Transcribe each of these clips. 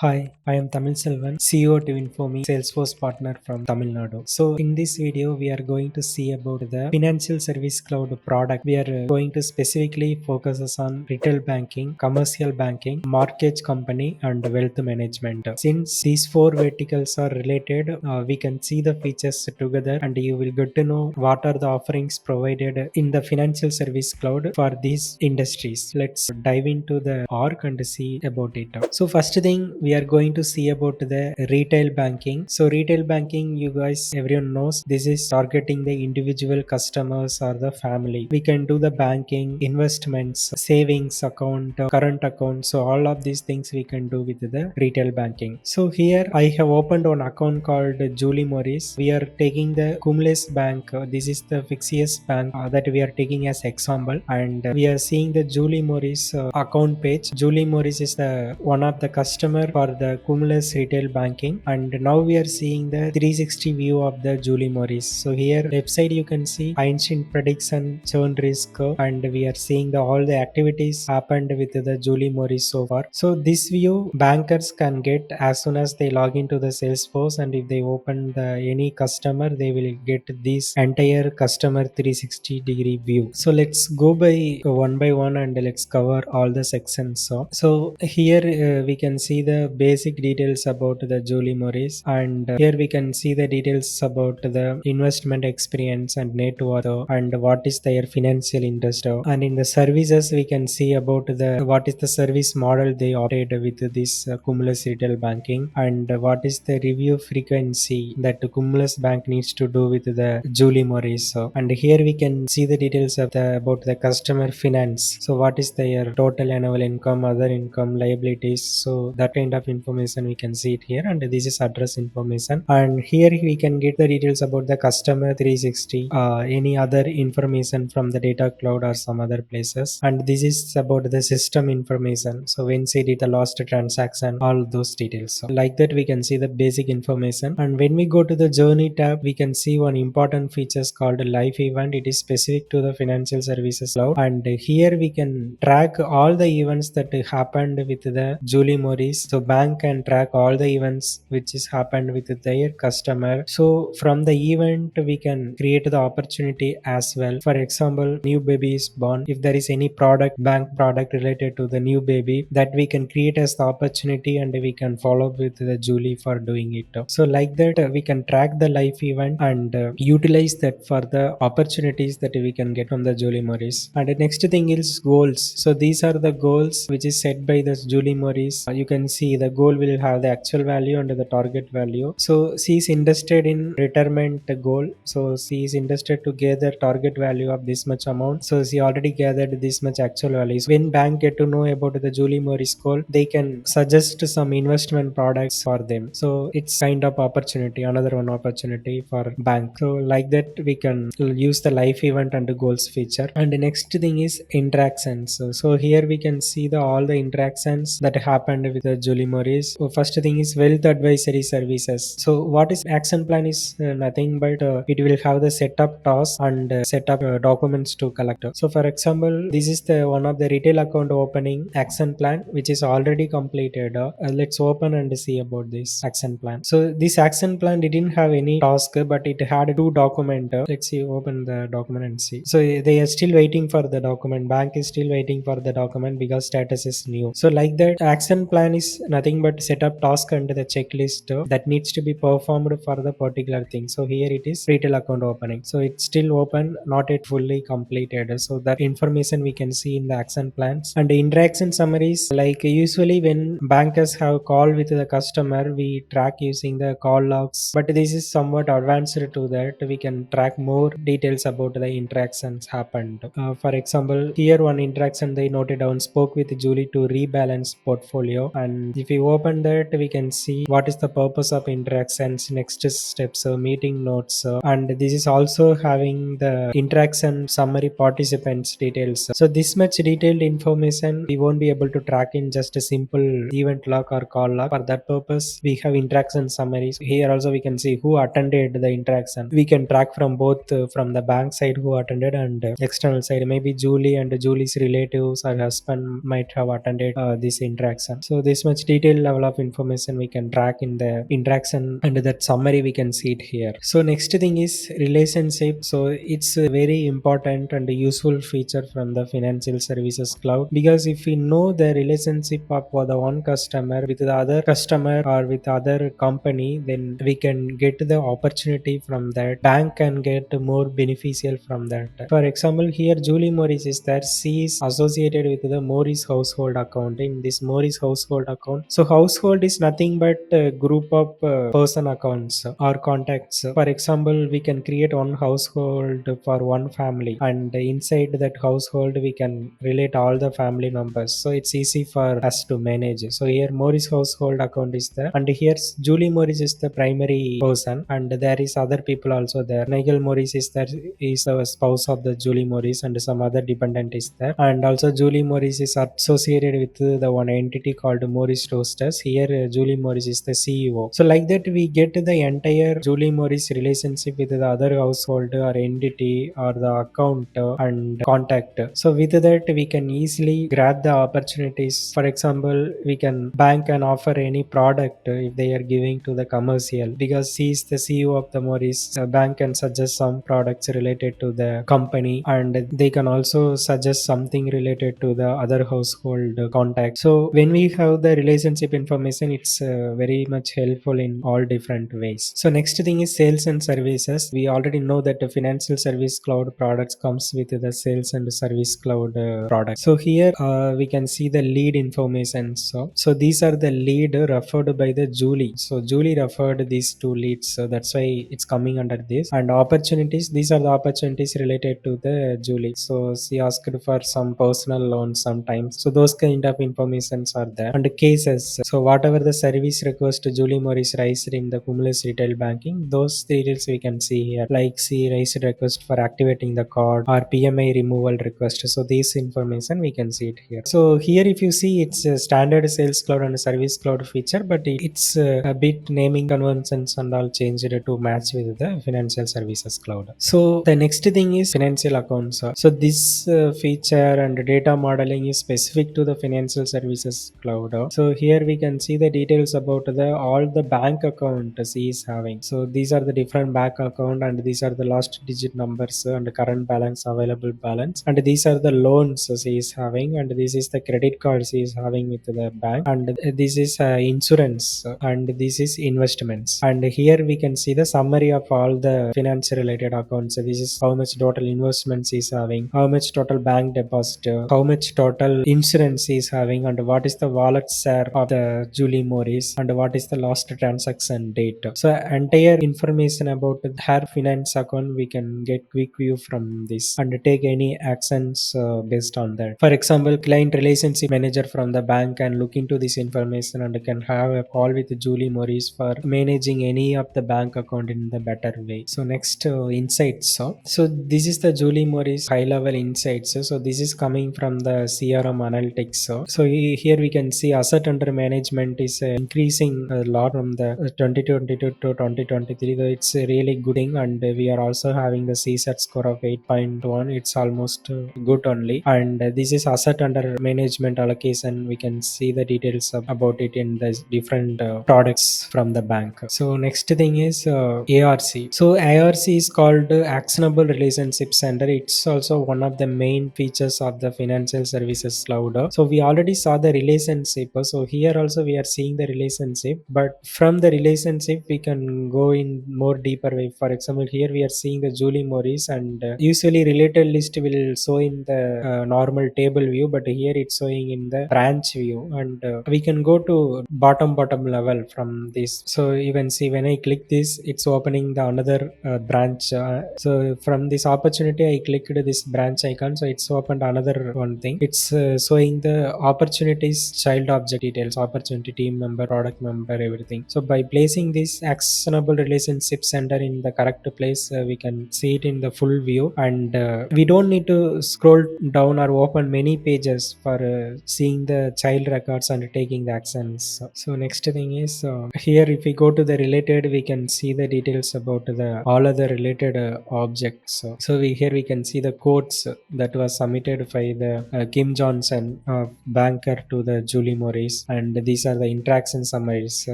Hi, I am Tamil Selvan, CEO to Infomi, Salesforce partner from Tamil Nadu. So, in this video, we are going to see about the financial service cloud product. We are going to specifically focus on retail banking, commercial banking, mortgage company, and wealth management. Since these four verticals are related, we can see the features together, and you will get to know what are the offerings provided in the financial service cloud for these industries. Let's dive into the org and see about it. So first thing we are going to see about the retail banking. So retail banking, you guys, everyone knows this is targeting the individual customers or the family. We can do the banking, investments, savings account, current account. So all of these things we can do with the retail banking. So here I have opened one account called Julie Morris. We are taking the Cumulus Bank. This is the Fixius Bank that we are taking as example, and we are seeing the Julie Morris account page. Julie Morris is the one of the customer for the Cumulus retail banking, and now we are seeing the 360 view of the Julie Morris. So here left side you can see ancient prediction, churn risk, and we are seeing all the activities happened with the Julie Morris so far. So this view bankers can get as soon as they log into the Salesforce, and if they open the any customer, they will get this entire customer 360-degree view. So let's go by one and let's cover all the sections. So here we can see the basic details about the Julie Morris, and here we can see the details about the investment experience and net worth and what is their financial interest. And in the services we can see about the what is the service model they operate with this Cumulus retail banking, and what is the review frequency that Cumulus Bank needs to do with the Julie Morris. And here we can see the details of about the customer finance. So what is their total annual income, other income, liabilities. So that kind of information we can see it here, and this is address information. And here we can get the details about the customer 360, any other information from the data cloud or some other places. And this is about the system information. So when say did the last transaction, all those details. So like that we can see the basic information. And when we go to the journey tab, we can see one important features called live event. It is specific to the financial services cloud, and here we can track all the events that happened with the Julie Morris. So bank can track all the events which is happened with their customer. So from the event we can create the opportunity as well. For example, new baby is born. If there is any product, bank product related to the new baby, that we can create as the opportunity, and we can follow with the Julie for doing it. So like that we can track the live event and utilize that for the opportunities that we can get from the Julie Morris. And the next thing is goals. So these are the goals which is set by the Julie Morris. You can see the goal will have the actual value and the target value. So she is interested in retirement goal. So she is interested to gather target value of this much amount. So she already gathered this much actual value. So when bank get to know about the Julie Morris goal, they can suggest some investment products for them. So it's kind of opportunity, another one opportunity for bank. So like that we can use the live event and the goals feature. And the next thing is interactions. So here we can see all the interactions that happened with the Julie Morris. So first thing is wealth advisory services. So what is action plan is nothing but it will have the setup tasks and setup documents to collect. So for example, this is the one of the retail account opening action plan which is already completed. Let's open and see about this action plan. So this action plan didn't have any task, but it had two document. Let's see, open the document and see. So they are still waiting for the document. Bank is still waiting for the document because status is new. So like that action plan is nothing but set up task under the checklist that needs to be performed for the particular thing. So here it is retail account opening. So it's still open, not yet fully completed. So that information we can see in the action plans. And the interaction summaries, like usually when bankers have call with the customer, we track using the call logs, but this is somewhat advanced to that. We can track more details about the interactions happened. For example, here one interaction they noted down, spoke with Julie to rebalance portfolio, and if we open that we can see what is the purpose of interactions, next steps, meeting notes, and this is also having the interaction summary participants details. So this much detailed information we won't be able to track in just a simple event log or call log. For that purpose we have interaction summaries. Here also we can see who attended the interaction. We can track from both from the bank side who attended and external side. Maybe Julie and Julie's relatives or husband might have attended this interaction. So this much detailed level of information we can track in the interaction, and that summary we can see it here. So next thing is relationship. So it's a very important and useful feature from the financial services cloud, because if we know the relationship of the one customer with the other customer or with other company, then we can get the opportunity from that. Bank can get more beneficial from that. For example, here Julie Morris is there. She is associated with the Morris household account. In this Morris household account, so household is nothing but a group of person accounts or contacts. For example, we can create one household for one family, and inside that household we can relate all the family members, so it's easy for us to manage. So here Morris household account is there, and here Julie Morris is the primary person, and there is other people also there. Nigel Morris is there, is the spouse of the Julie Morris, and some other dependent is there. And also Julie Morris is associated with the one entity called Morris Toasters. Here Julie Morris is the CEO. So like that we get the entire Julie Morris relationship with the other household or entity or the account and contact. So with that we can easily grab the opportunities. For example, we can bank can offer any product if they are giving to the commercial, because he is the CEO of the Morris. Bank can suggest some products related to the company, and they can also suggest something related to the other household contact. So when we have the relationship information, it's very much helpful in all different ways. So next thing is sales and services. We already know that the financial service cloud products comes with the sales and service cloud product. So here we can see the lead information. So these are the lead referred by the Julie. So Julie referred these two leads, so that's why it's coming under this. And opportunities, these are the opportunities related to the Julie. So she asked for some personal loans sometimes, so those kind of informations are there. And cases, so whatever the service request Julie Morris raised in the Cumulus retail banking, those details we can see here, like she raised request for activating the card or PMI removal request. So this information we can see it here. So here if you see, it's a standard sales cloud and service cloud feature, but it's a bit naming conventions and all changed to match with the financial services cloud. So the next thing is financial accounts. So this feature and data modeling is specific to the financial services cloud. So here we can see the details about the all the bank account she is having. So these are the different bank account, and these are the last digit numbers and the current balance, available balance, and these are the loans she is having, and this is the credit card she is having with the bank, and this is insurance, and this is investments. And here we can see the summary of all the finance related accounts. So this is how much total investments is having, how much total bank deposit, how much total insurance is having, and what is the wallet share of the Julie Morris, and what is the last transaction date. So entire information about her finance account we can get quick view from this and take any actions based on that. For example, client relationship manager from the bank can look into this information and can have a call with Julie Morris for managing any of the bank account in the better way. So next insights. So this is the Julie Morris high level insights. So this is coming from the CRM analytics. So here we can see asset under management is increasing a lot from the 2022 to 2023. So it's a really good thing, and we are also having the CSAT score of 8.1. It's almost good only. And this is asset under management allocation. We can see the details about it in the different products from the bank. So next thing is ARC. So ARC is called Actionable Relationship Center. It's also one of the main features of the financial services cloud. So we already saw the relationship. So here also we are seeing the relationship, but from the relationship we can go in more deeper way. For example, here we are seeing the Julie Morris, and usually related list will show in the normal table view, but here it's showing in the branch view, and we can go to bottom level from this. So you can see when I click this, it's opening the another branch. So from this opportunity I clicked this branch icon, so it's opened another one thing. It's showing the opportunities child object details, opportunity team member, product member, everything. So by placing this actionable relationship center in the correct place, we can see it in the full view, and we don't need to scroll down or open many pages for seeing the child records and taking the actions. So next thing is here if we go to the related, we can see the details about the all other related objects. So here we can see the quotes that was submitted by the Kim Johnson banker to the Julie Morris, summaries, and these are the interaction summaries,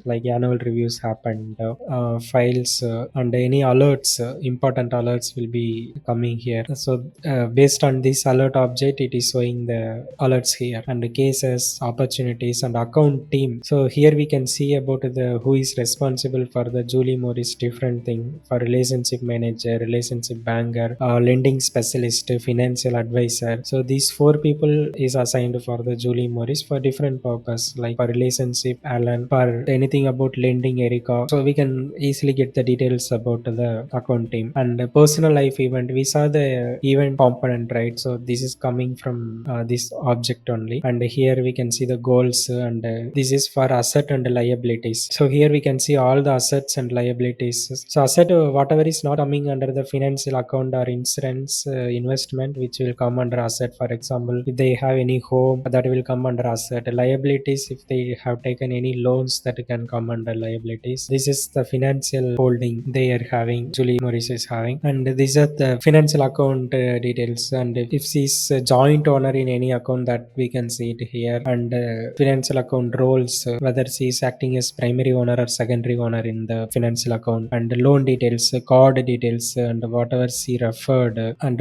like annual reviews happened, files, and any alerts, important alerts will be coming here. So based on this alert object, it is showing the alerts here, and the cases, opportunities, and account team. So here we can see about the who is responsible for the Julie Morris different thing, for relationship manager, relationship banker, lending specialist, financial advisor. So these four people is assigned for the Julie Morris for different purpose, like for relationship Alan, for anything about lending Erica. So we can easily get the details about the account team. And personal life event, we saw the event component, right? So this is coming from this object only, and here we can see the goals, and this is for asset and liabilities. So here we can see all the assets and liabilities. So asset, whatever is not coming under the financial account or insurance, investment, which will come under asset. For example, if they have any home, that will come under asset. Liabilities, if they have taken any loans, that can come under liabilities. This is the financial holding they are having, Julie Morris is having, and these are the financial account details. And if she's a joint owner in any account, that we can see it here. And financial account roles, whether she is acting as primary owner or secondary owner in the financial account, and loan details, card details, and whatever she referred, and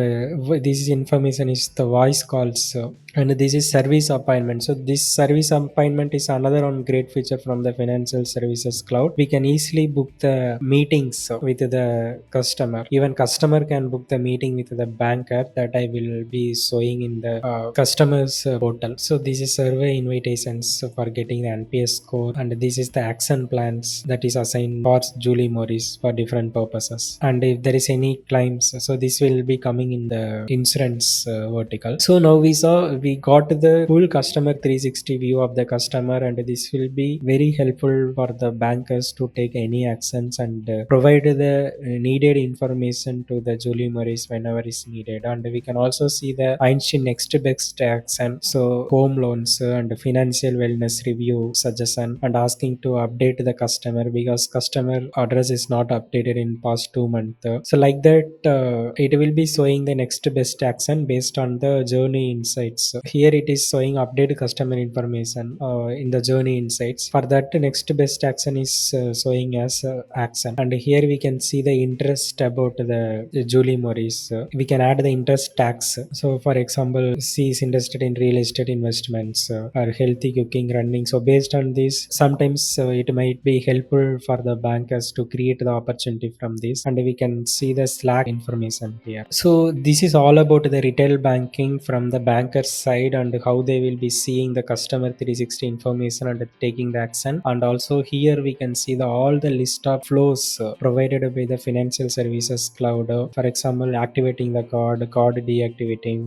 this information is the voice calls, and this is service appointment. So this service appointment is another one great feature from the financial services cloud. We can easily book the meetings with the customer. Even customer can book the meeting with the banker, that I will be showing in the customers portal. So this is survey invitations for getting the NPS score, and this is the action plans that is assigned for Julie Morris for different purposes. And if there is any claims, so this will be coming in the insurance vertical. So now we got the full customer 360 view of the customer, and this will be very helpful for the bankers to take any actions and provide the needed information to the Julie Morris whenever is needed. And we can also see the Einstein next best action, so home loans, and financial wellness review suggestion, and asking to update the customer because customer address is not updated in past 2 months. So like that, it will be showing the next best action based on the journey insights. Here it is showing update customer information in the journey insights. For that, next best action is showing as action. And here we can see the interest about the Julie Morris. We can add the interest tax. So for example, she is interested in real estate investments, or healthy cooking, running. So based on this, sometimes it might be helpful for the bankers to create the opportunity from this, and we can see the Slack information here. So this is all about the retail banking from the banker's side, and how they will be seeing the customer 360 information and taking the action. And also here we can see all the list of flows provided by the financial services cloud. For example, activating the card deactivating,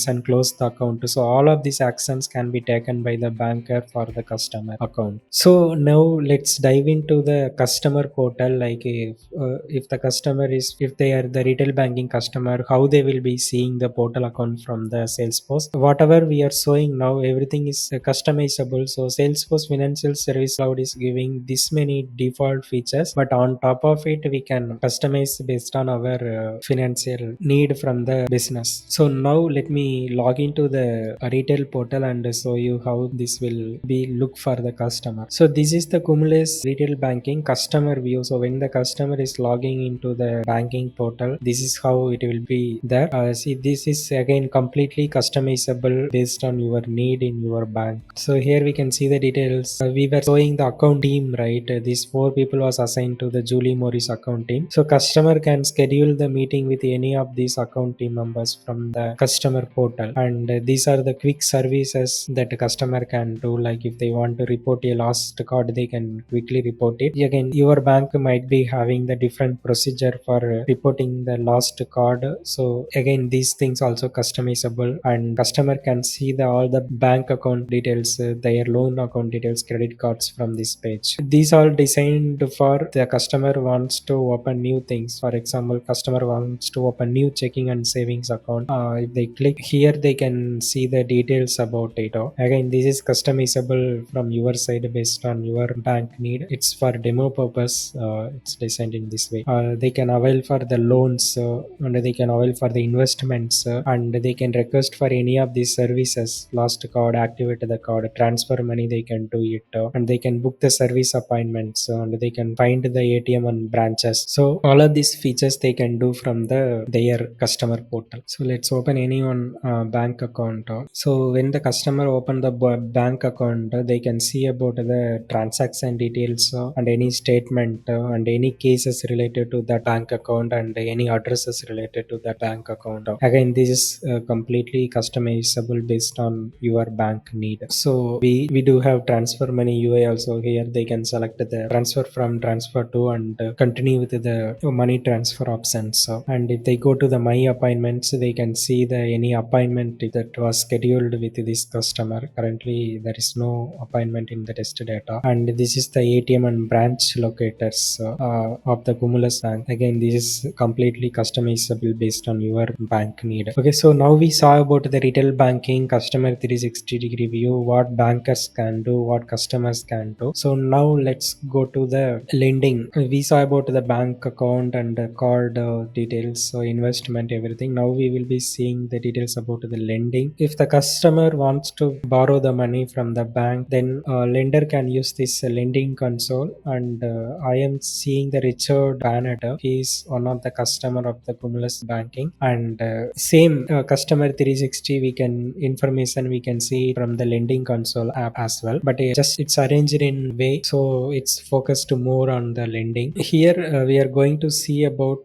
and close the account. So all of these actions can be taken by the banker for the customer account. So now let's dive into the customer portal. Like if the customer is, if they are the retail banking customer, how they will be seeing the portal account from the Salesforce. Whatever we are showing now, everything is customizable. So Salesforce Financial Service Cloud is giving this many default features, but on top of it, we can customize based on our financial need from the business. So now let me log into the retail portal and show you how this will be look for the customer. So this is the Cumulus retail banking customer view. So when the customer is logging into the banking portal, this is how it will be there. See, this is again completely customizable based on your need in your bank. So here we can see the details. We were showing the account team, right? These 4 people was assigned to the Julie Morris account team. So customer can schedule the meeting with any of these account team members from the customer portal, and these are the quick services that a customer can do. Like if they want to report a lost card, they can quickly report it. Again, your bank might be having the different procedure for reporting the lost card. So again, these things also customizable, and customer can see all the bank account details, their loan account details, credit cards from this page. These are designed for the customer wants to open new things. For example, customer wants to open new checking and savings account. If they click here, they can see the details about it. Again, this is customizable from your side based on your bank need. It's for demo purpose. It's designed in this way. They can avail for the loans, and they can avail for the investments, and they can request for any of these services. Lost card, activate the card, transfer money they can do it, and they can book the service appointments, and they can find the ATM and branches. So all of these features they can do from their customer portal. So let's open any one bank account. So when the customer open the bank account, they can see about the transaction details, and any statement, and any cases related to that bank account, and any addresses related to that bank account. Again, this is completely customizable based on your bank need. So we do have transfer money UI also. Here they can select the transfer from, transfer to, and continue with the money transfer options. And if they go to the my appointments, they can see the any appointment that was scheduled with this customer. Currently there is no appointment in the test data. And this is the ATM and branch locators of the Cumulus Bank. Again, this is completely customizable based on your bank need. Okay, so now we saw about the retail banking customer 360-degree view, what bankers can do, what customers can do. So now let's go to the lending. We saw about the bank account and the card details, so investment, everything. Now we will be seeing the details about the lending. If the customer wants to borrow the money from the bank, then lender can use this lending console. And I am seeing the Richard Bannett. He is one of the customer of the Cumulus Banking. And same customer 360 we can information we can see from the lending console app as well, but just it's arranged in way, so it's focused more on the lending. Here we are going to see about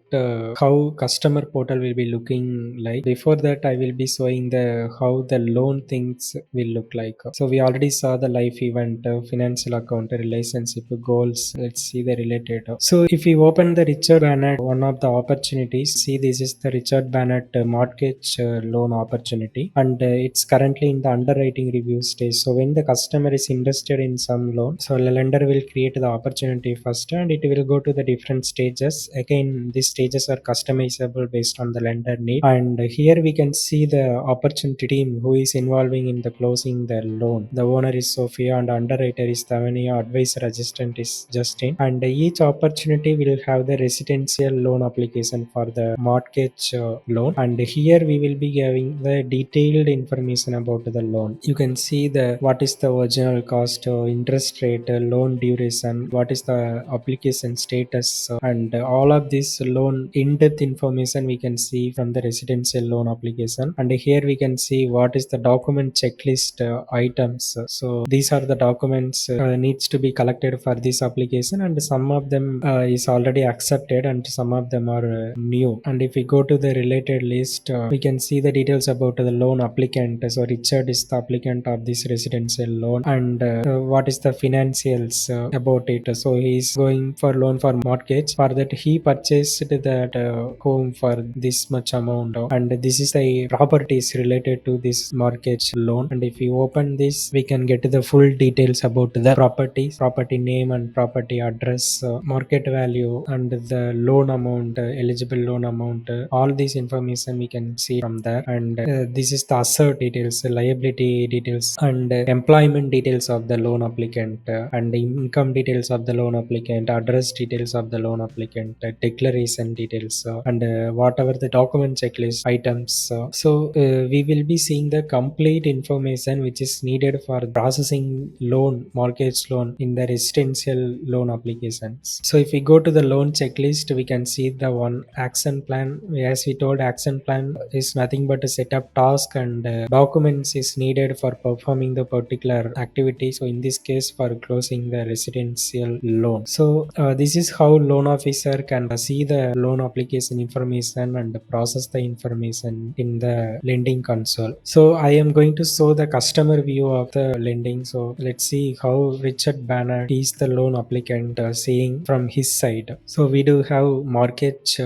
how customer portal will be looking like. Before that, I will be showing the how the loan things will look like. So we already saw the life event, financial account, relationship, goals. Let's see the related. So if we open the Richard Bannett, one of the opportunities, see this is the Richard Bannett mortgage loan opportunity, and it's currently in the underwriting review stage. So when the customer is interested in some loan, so the lender will create the opportunity first, and it will go to the different stages. Again, these stages are customizable based on the lender need. And here we can see the opportunity team who is involving in the closing the loan. The owner is Sophia, and underwriter is Tavania, advisor assistant is Justin. And each opportunity will have the residential loan application for the mortgage loan. And here we will be giving the detailed information about the loan. You can see the what is the original cost, interest rate, loan duration, what is the application status, and all of this loan in-depth information we can see from the residential loan application. And here we can see what is the document checklist items. So these are the documents needs to be collected for this application, and some of them is already accepted and some of them are new. And if we go to the related list, we can see the details about the loan applicant. So Richard is the applicant of this residential loan, and what is the financials about it. So he is going for loan for mortgage. For that he purchased that home for this much amount, and this is the properties related to this mortgage loan. And if we open this, we can get the full details about the properties, property name and property address, market value, and the loan amount, eligible loan amount. All this information we can see from there. And this is the asset details, liability details, and employment details of the loan applicant, and income details of the loan applicant, address details of the loan applicant, declaration details, and whatever the document checklist items. We will be seeing the complete information which is needed for processing loan, mortgage loan in the residential loan applications. So if we go to the loan checklist, we can see the one action plan. As we told, action plan is nothing but a set of task and documents is needed for performing the particular activity. So in this case, for closing the residential loan. So this is how loan officer can see the loan application information and process the information in the lending console. So I am going to show the customer view of the lending. So let's see how Richard Bannett is the loan applicant seeing from his side. So we do have mortgage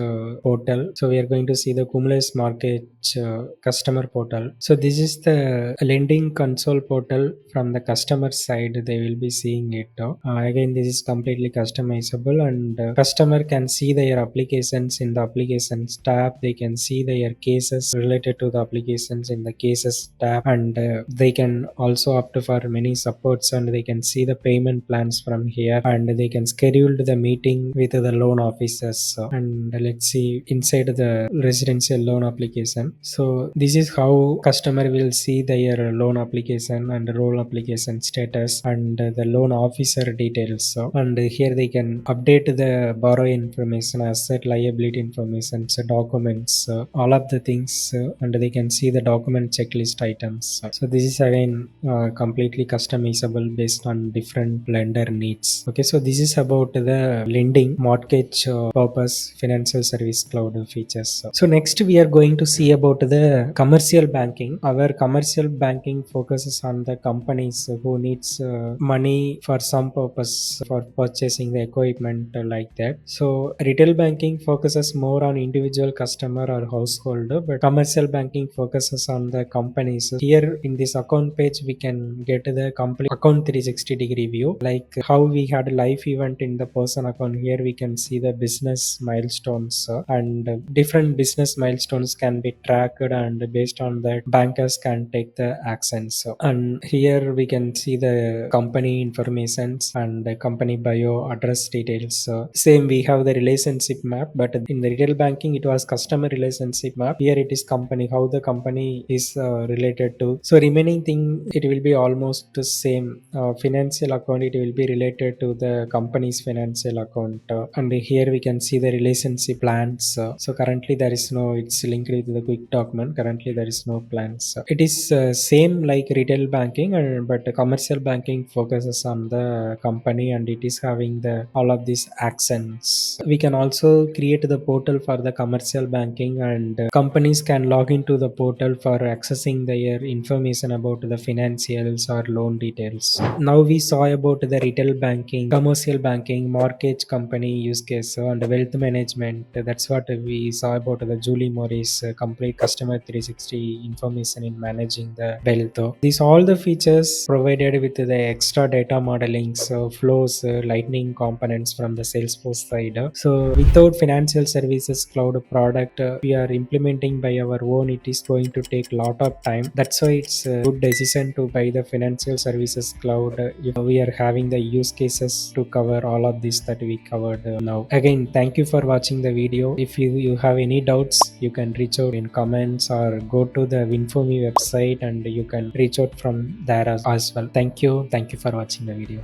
portal. So we are going to see the Cumulus mortgage customer portal. So this is the lending console portal from the customer side. They will be seeing it. Again, this is completely customizable, and customer can see their applications in the applications tab. They can see their cases related to the applications in the cases tab, and they can also opt for many supports, and they can see the payment plans from here, and they can schedule the meeting with the loan officers. And let's see inside the residential loan application. So this is how customer will see their loan application application and role application status and the loan officer details. So, and here they can update the borrower information, asset liability information, so documents, all of the things, and they can see the document checklist items. So this is again completely customizable based on different lender needs. Okay, so this is about the lending mortgage purpose financial service cloud features. So next we are going to see about the commercial banking. Our commercial banking focuses on the companies who needs money for some purpose for purchasing the equipment like that. So retail banking focuses more on individual customer or household, but commercial banking focuses on the companies. Here in this account page we can get the complete account 360-degree view, like how we had a live event in the person account. Here we can see the business milestones, and different business milestones can be tracked, and based on that bankers can take the actions. And here we can see the company informations and the company bio, address details. Same, we have the relationship map, but in the retail banking it was customer relationship map. Here it is company, how the company is related to. So remaining thing, it will be almost the same. Financial account, it will be related to the company's financial account, and here we can see the relationship plans. So currently there is no, it's linked with the quick document. Currently there is no plans. It is same like retail banking, but commercial banking focuses on the company, and it is having the all of these actions. We can also create the portal for the commercial banking, and companies can log into the portal for accessing their information about the financials or loan details. Now we saw about the retail banking, commercial banking, mortgage company use case, and wealth management. That's what we saw about the Julie Morris complete customer 360 information in managing the wealth. These all the features provided with the extra data modeling, so flows, lightning components from the Salesforce side. So without financial services cloud product we are implementing by our own, it is going to take a lot of time. That's why it's a good decision to buy the financial services cloud if we are having the use cases to cover all of this that we covered now. Again, thank you for watching the video. If you have any doubts, you can reach out in comments or go to the Winfomi website and you can reach out from there as well. Thank you for watching the video.